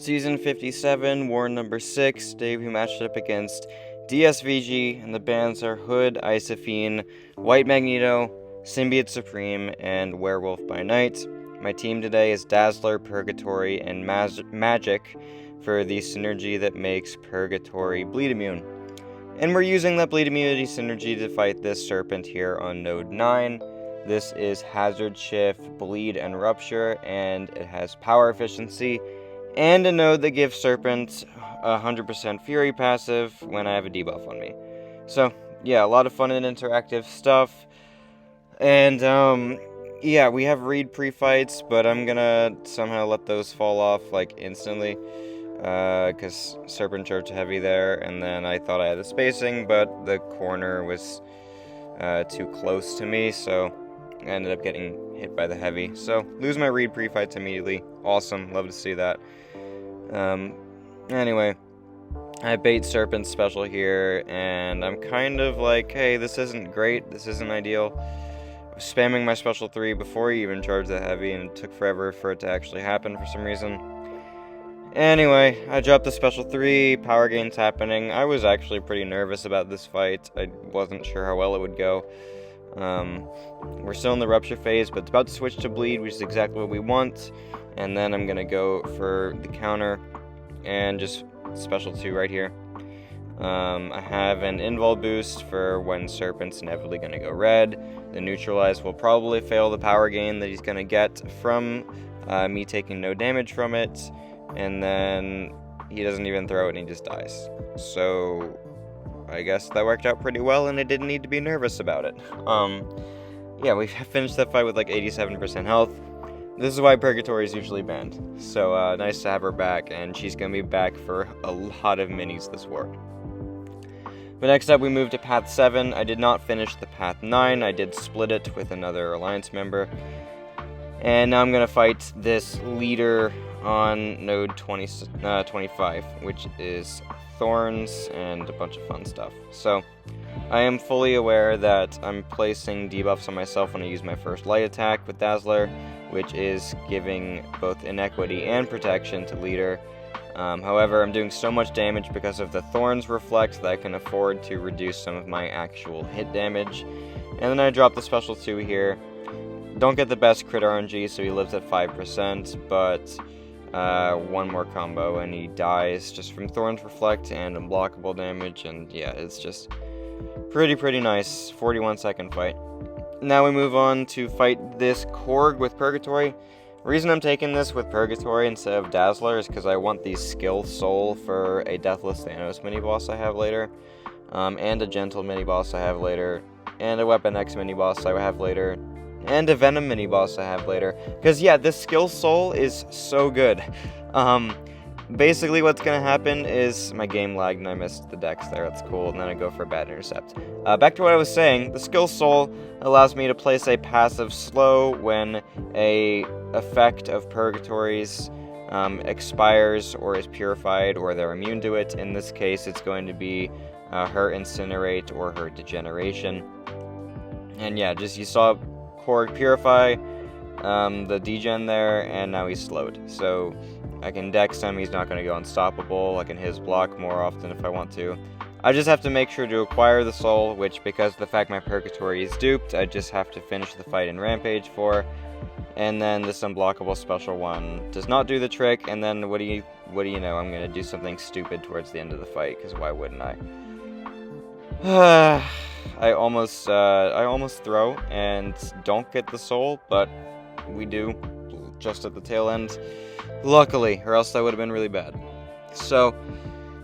Season 57, War number 6, Dave who matched up against DSVG, and the bands are Hood, Isophene, White Magneto, Symbiote Supreme, and Werewolf by Night. My team today is Dazzler, Purgatory, and Magic for the synergy that makes Purgatory bleed immune. And we're using that bleed immunity synergy to fight this Serpent here on Node 9. This is Hazard Shift, Bleed, and Rupture, and it has power efficiency, and a node that gives Serpent 100% Fury passive when I have a debuff on me. So, yeah, a lot of fun and interactive stuff. And, yeah, we have read pre-fights, but I'm gonna somehow let those fall off, like, instantly. Because Serpent Heavy there, and then I thought I had the spacing, but the corner was too close to me, so I ended up getting hit by the heavy. So, lose my read pre-fights immediately. Awesome, love to see that. Anyway, I bait Serpent special here, and I'm kind of like, hey, this isn't great, this isn't ideal. I was spamming my special 3 before he even charged the heavy, and it took forever for it to actually happen for some reason. Anyway, I dropped the special 3, power gain's happening. I was actually pretty nervous about this fight. I wasn't sure how well it would go. We're still in the rupture phase, but it's about to switch to bleed, which is exactly what we want. And then I'm gonna go for the counter and just special 2 right here. I have an invul boost for when Serpent's inevitably gonna go red. The neutralize will probably fail the power gain that he's gonna get from me taking no damage from it. And then he doesn't even throw it and he just dies. So I guess that worked out pretty well, and I didn't need to be nervous about it. Yeah, we finished that fight with like 87% health. This is why Purgatory is usually banned. So nice to have her back, and she's gonna be back for a lot of minis this war. But next up we move to Path 7. I did not finish the Path 9. I did split it with another Alliance member. And now I'm gonna fight this leader on node 25, which is Thorns and a bunch of fun stuff. So, I am fully aware that I'm placing debuffs on myself when I use my first light attack with Dazzler, which is giving both inequity and protection to leader. However, I'm doing so much damage because of the Thorns reflect that I can afford to reduce some of my actual hit damage. And then I drop the special 2 here. Don't get the best crit RNG, so he lives at 5%, but one more combo and he dies just from Thorns Reflect and unblockable damage, and yeah, it's just pretty nice. 41-second fight. Now we move on to fight this Corg with Purgatory. The reason I'm taking this with Purgatory instead of Dazzler is because I want the Skill Soul for a Deathless Thanos mini-boss I have later, and a Gentle mini-boss I have later, and a Weapon X mini-boss I have later, and a Venom mini-boss I have later. Because, yeah, this Skill Soul is so good. Basically what's going to happen is my game lagged and I missed the dex there. That's cool. And then I go for a bad intercept. Back to what I was saying. The Skill Soul allows me to place a passive slow when a effect of Purgatory's expires or is purified or they're immune to it. In this case, it's going to be her Incinerate or her Degeneration. And yeah, just you saw Corg purify the degen there, and now he's slowed. So I can dex him, he's not going to go unstoppable. I can his block more often if I want to. I just have to make sure to acquire the soul, which because of the fact my Purgatory is duped, I just have to finish the fight in Rampage for. And then this unblockable special 1 does not do the trick, and then what do you know, I'm going to do something stupid towards the end of the fight, because why wouldn't I? I almost throw and don't get the soul, but we do just at the tail end. Luckily, or else that would have been really bad. So,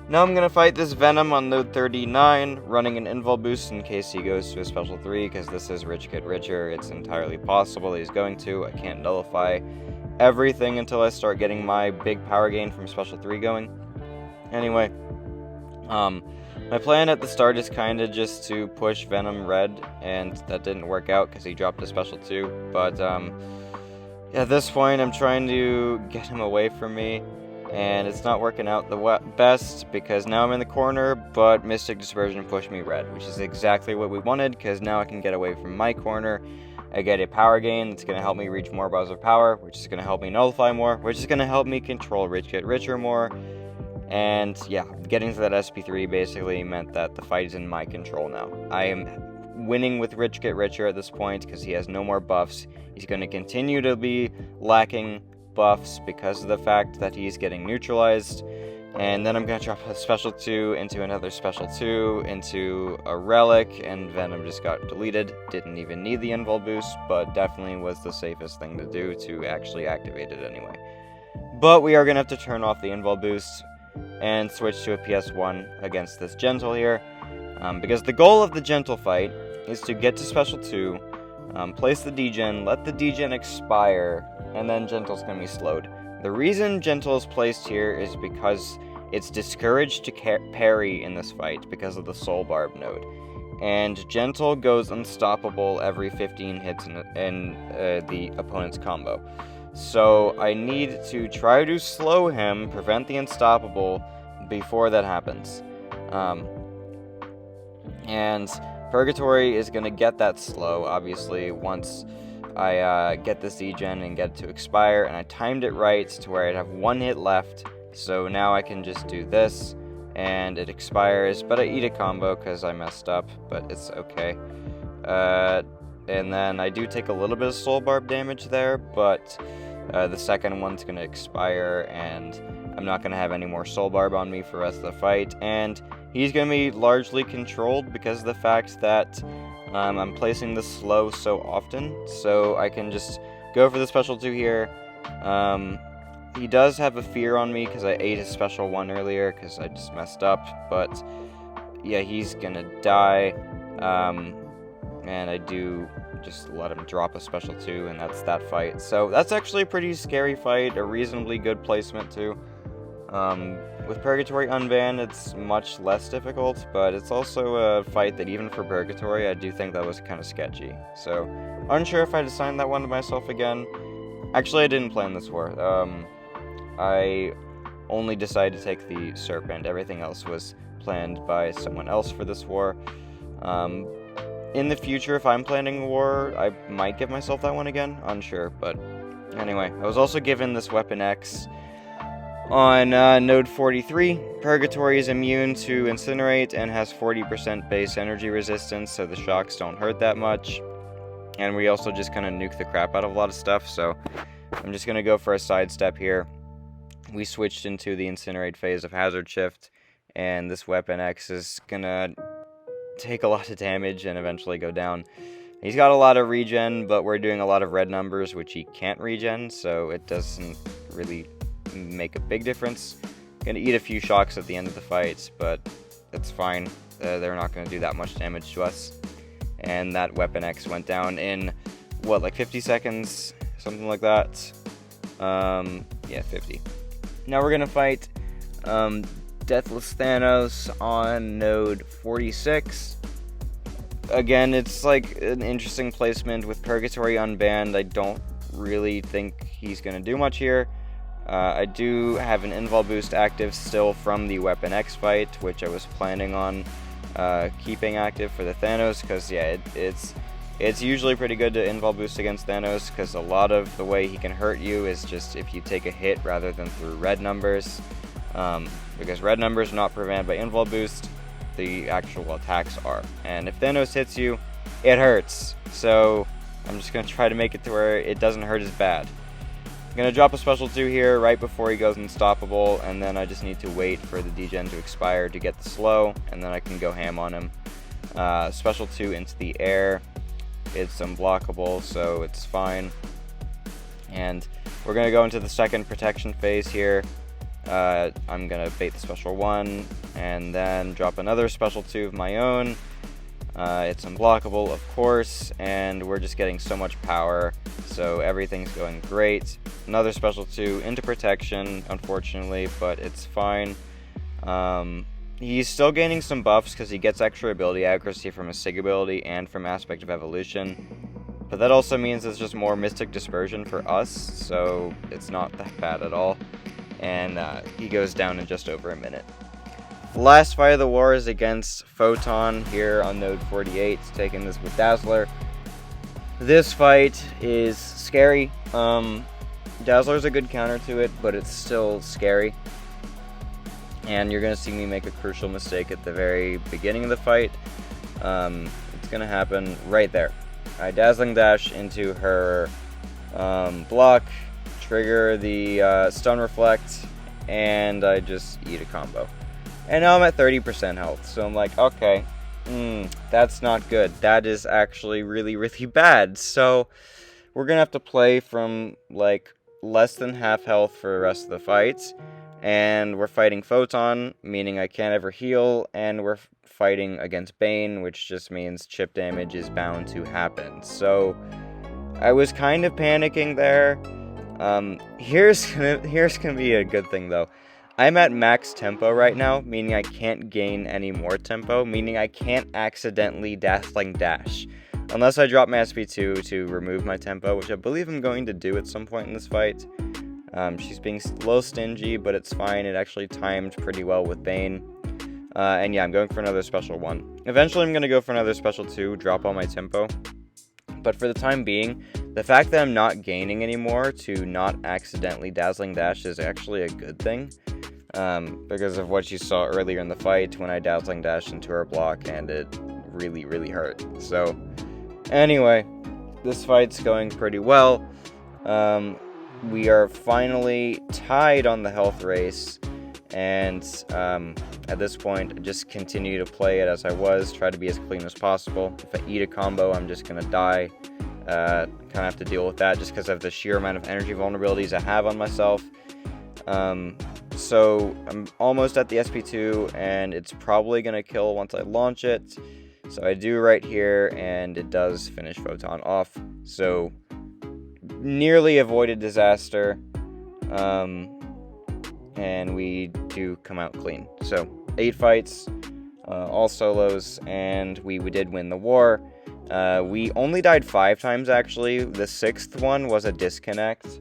now I'm going to fight this Venom on node 39, running an invul boost in case he goes to a special 3, because this is Rich Kid Richer. It's entirely possible that he's going to. I can't nullify everything until I start getting my big power gain from special 3 going. Anyway, my plan at the start is kind of just to push Venom red, and that didn't work out because he dropped a special 2, but at this point I'm trying to get him away from me, and it's not working out the best because now I'm in the corner, but Mystic Dispersion pushed me red, which is exactly what we wanted because now I can get away from my corner I get a power gain that's going to help me reach more bars of power, which is going to help me nullify more, which is going to help me control Rich Get Richer more. And yeah, getting to that SP3 basically meant that the fight is in my control now. I am winning with Rich Get Richer at this point because he has no more buffs. He's going to continue to be lacking buffs because of the fact that he's getting neutralized. And then I'm going to drop a special 2 into another special 2 into a relic, and Venom just got deleted. Didn't even need the invul boost, but definitely was the safest thing to do to actually activate it anyway. But we are going to have to turn off the invul boost and switch to a PS1 against this Gentle here. Because the goal of the Gentle fight is to get to special 2, place the degen, let the degen expire, and then Gentle's going to be slowed. The reason Gentle is placed here is because it's discouraged to parry in this fight because of the Soul Barb node. And Gentle goes unstoppable every 15 hits in the opponent's combo. So I need to try to slow him, prevent the unstoppable before that happens. And Purgatory is going to get that slow, obviously, once I get this degen and get it to expire, and I timed it right to where I'd have 1 hit left, so now I can just do this, and it expires, but I eat a combo because I messed up, but it's okay. And then I do take a little bit of Soul Barb damage there, but the second one's going to expire, and I'm not going to have any more Soul Barb on me for the rest of the fight, and he's going to be largely controlled because of the fact that I'm placing this slow so often, so I can just go for the special 2 here. He does have a fear on me because I ate his special 1 earlier because I just messed up, but yeah, he's gonna die, and I do just let him drop a special 2, and that's that fight. So that's actually a pretty scary fight, a reasonably good placement too. With Purgatory unbanned, it's much less difficult, but it's also a fight that even for Purgatory, I do think that was kind of sketchy. So, unsure if I'd assign that one to myself again. Actually, I didn't plan this war. I only decided to take the Serpent. Everything else was planned by someone else for this war. In the future, if I'm planning a war, I might give myself that one again. Unsure, but anyway. I was also given this Weapon X on node 43. Purgatory is immune to Incinerate and has 40% base energy resistance, so the shocks don't hurt that much. And we also just kind of nuke the crap out of a lot of stuff, so I'm just going to go for a sidestep here. We switched into the Incinerate phase of Hazard Shift, and this Weapon X is going to take a lot of damage and eventually go down. He's got a lot of regen, but we're doing a lot of red numbers, which he can't regen, so it doesn't really make a big difference. Gonna eat a few shocks at the end of the fight, but that's fine. They're not gonna do that much damage to us. And that Weapon X went down in, what, like 50 seconds? Something like that. Yeah, 50. Now we're gonna fight Deathless Thanos on node 46. Again, it's like an interesting placement with Purgatory unbanned. I don't really think he's gonna do much here. I do have an invul boost active still from the Weapon X fight, which I was planning on keeping active for the Thanos, because yeah, it's usually pretty good to invul boost against Thanos, because a lot of the way he can hurt you is just if you take a hit rather than through red numbers, because red numbers are not prevented by invul boost, the actual attacks are, and if Thanos hits you, it hurts, so I'm just going to try to make it to where it doesn't hurt as bad. I'm going to drop a special 2 here right before he goes unstoppable, and then I just need to wait for the degen to expire to get the slow, and then I can go ham on him. Special 2 into the air. It's unblockable, so it's fine. And we're going to go into the second protection phase here. I'm going to bait the special 1, and then drop another special 2 of my own. It's unblockable, of course, and we're just getting so much power, so everything's going great. Another special 2 into protection, unfortunately, but it's fine. He's still gaining some buffs because he gets extra ability accuracy from his Sig ability and from Aspect of Evolution, but that also means it's just more Mystic Dispersion for us, so it's not that bad at all, and he goes down in just over a minute. The last fight of the war is against Photon here on node 48, taking this with Dazzler. This fight is scary. Dazzler's a good counter to it, but it's still scary. And you're going to see me make a crucial mistake at the very beginning of the fight. It's going to happen right there. I Dazzling Dash into her block, trigger the Stun Reflect, and I just eat a combo. And now I'm at 30% health, so I'm like, okay, that's not good. That is actually really, really bad. So we're going to have to play from, like, less than half health for the rest of the fights. And we're fighting Photon, meaning I can't ever heal, and we're fighting against Bane, which just means chip damage is bound to happen. So I was kind of panicking there. Here's gonna be a good thing though. I'm at max tempo right now, meaning I can't gain any more tempo, meaning I can't accidentally Dazzling Dash. Unless I drop my SP2 to remove my tempo, which I believe I'm going to do at some point in this fight. She's being a little stingy, but it's fine. It actually timed pretty well with Bane. And yeah, I'm going for another special 1. Eventually, I'm going to go for another special 2, drop all my tempo. But for the time being, the fact that I'm not gaining anymore to not accidentally Dazzling Dash is actually a good thing. Because of what you saw earlier in the fight when I Dazzling Dashed into her block, and it really, really hurt. So, anyway, this fight's going pretty well. We are finally tied on the health race, and at this point, just continue to play it as I was, try to be as clean as possible. If I eat a combo, I'm just going to die. Kind of have to deal with that just because of the sheer amount of energy vulnerabilities I have on myself. So I'm almost at the SP2, and it's probably going to kill once I launch it. So I do right here, and it does finish Photon off. So nearly avoided disaster, and we do come out clean. So 8 fights, all solos, and we did win the war. We only died 5 times actually. The 6th one was a disconnect,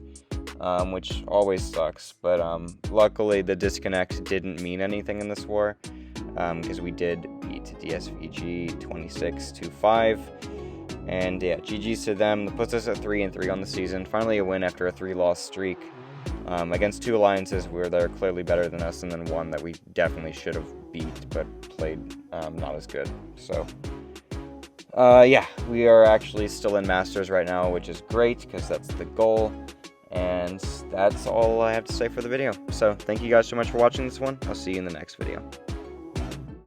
which always sucks, but luckily the disconnect didn't mean anything in this war, because we did beat DSVG 26-5. And yeah, GG's to them. That puts us at 3-3 on the season. Finally a win after a 3-loss streak against 2 alliances where they're clearly better than us, and then one that we definitely should have beat but played not as good. So yeah, we are actually still in Masters right now, which is great because that's the goal. And that's all I have to say for the video. So thank you guys so much for watching this one. I'll see you in the next video.